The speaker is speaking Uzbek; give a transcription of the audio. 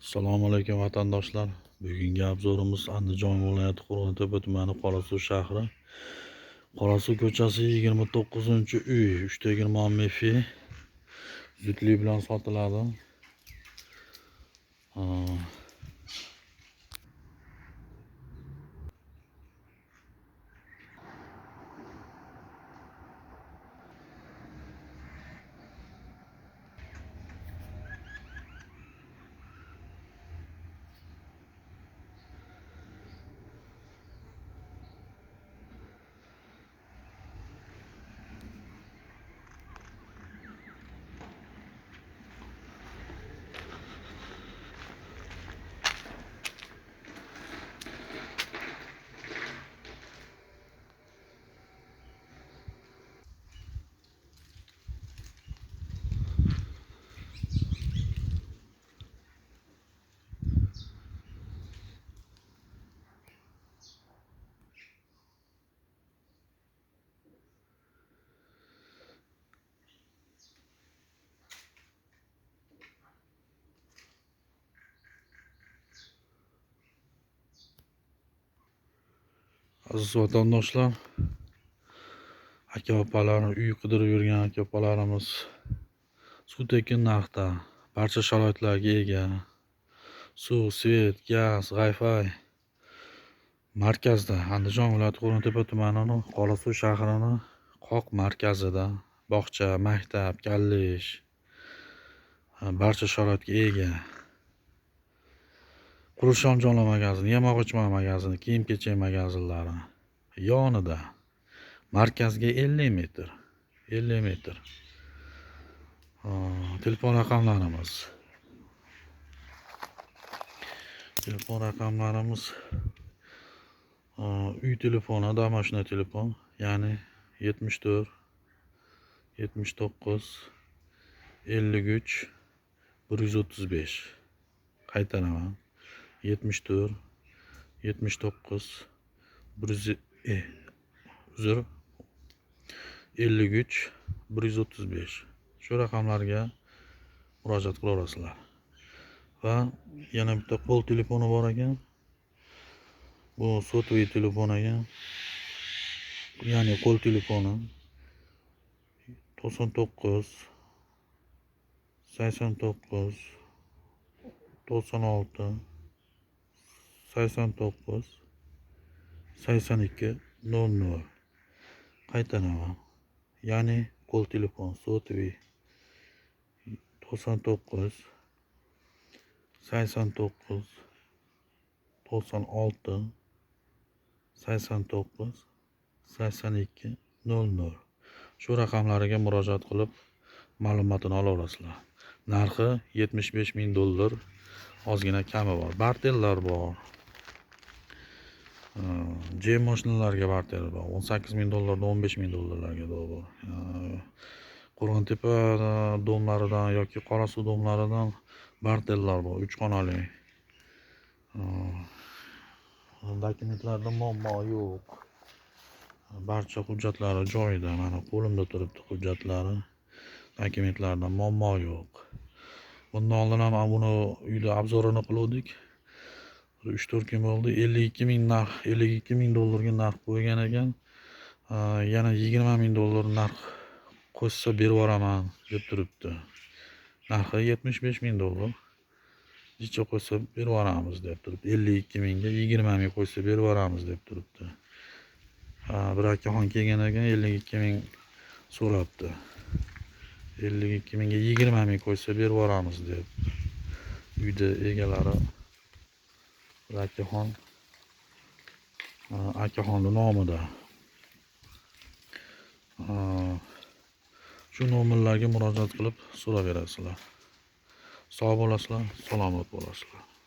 Assalomu alaykum vatandoshlar. Bugungi obzorimiz Andijon viloyati Qo'rg'ontepa tumani Qorasuv shahri. Qorasuv ko'chasi 29-uy 3/20 mefi zudlik bilan sotiladi. Aziz vatandoshlar, aka-opalar, uy qidirib yurgan aka-opalarimiz suv tekin narxda, barcha sharoitlarga ega. Suv, svet, gaz, Wi-Fi markazda, Andijon viloyati Qo'rg'ontepa tumanining Qorasuv shahrining qoq markazida bog'cha, maktab, kollej barcha sharoitga ega. Qurilish anjomlar magazini, yemoq-ichmak magazini, kiyim-kechak magazinlari yonida. Markazga 50 metr. Telefon raqamlarimiz. Uy telefoni, domashina telefon, ya'ni 74 79 53 135. Qaytaraman. 74 79 53 135. Shu raqamlarga murojaat qila olasizlar. Va yana bitta qo'l telefoni bor ekan. Bu sotli telefon ekan. Ya'ni qo'l telefoni 99 89 96 89 82 00. Qaytaraman. Ya'ni qo'l telefon sotli 99 89 96 89 82 00. Shu raqamlariga murojaat qilib ma'lumotini ola olasizlar. Narxi $75,000. Ozgina kami bor. Bartellar bor. Jem mashinalarga barter bor. $18,000 dan $15,000 bor. Qo'rg'ontepa domlaridan yoki Qorasuv domlaridan bartellar bor. 3 xonali. Dokumentlarda muammo yo'q. Barcha hujjatlari joyida. Mana qo'limda turibdi hujjatlari. Dokumentlarda muammo yo'q. Bundan oldin ham buni uyda obzorini qildik. 3-4 kun bo'ldi. $52,000 ga narx qo'ygan ekan. Yana $20,000 narx qo'shsa berib yuboraman deb turibdi. Narxi $75,000. Necha qo'ysa berib yuboramiz deb turibdi. 52,000 ga 20,000 qo'ysa berib yuboramiz deb turibdi. Bir akaxon kelgan ekan, 52,000 so'rabdi. 52,000 ga 20,000 qo'ysa berib yuboramiz deb. Uyda egalari akaxonning nomida. Shu nomerlarga murojaat qilib so'raverasizlar. Sog' bo'lasizlar, salomat bo'lasizlar.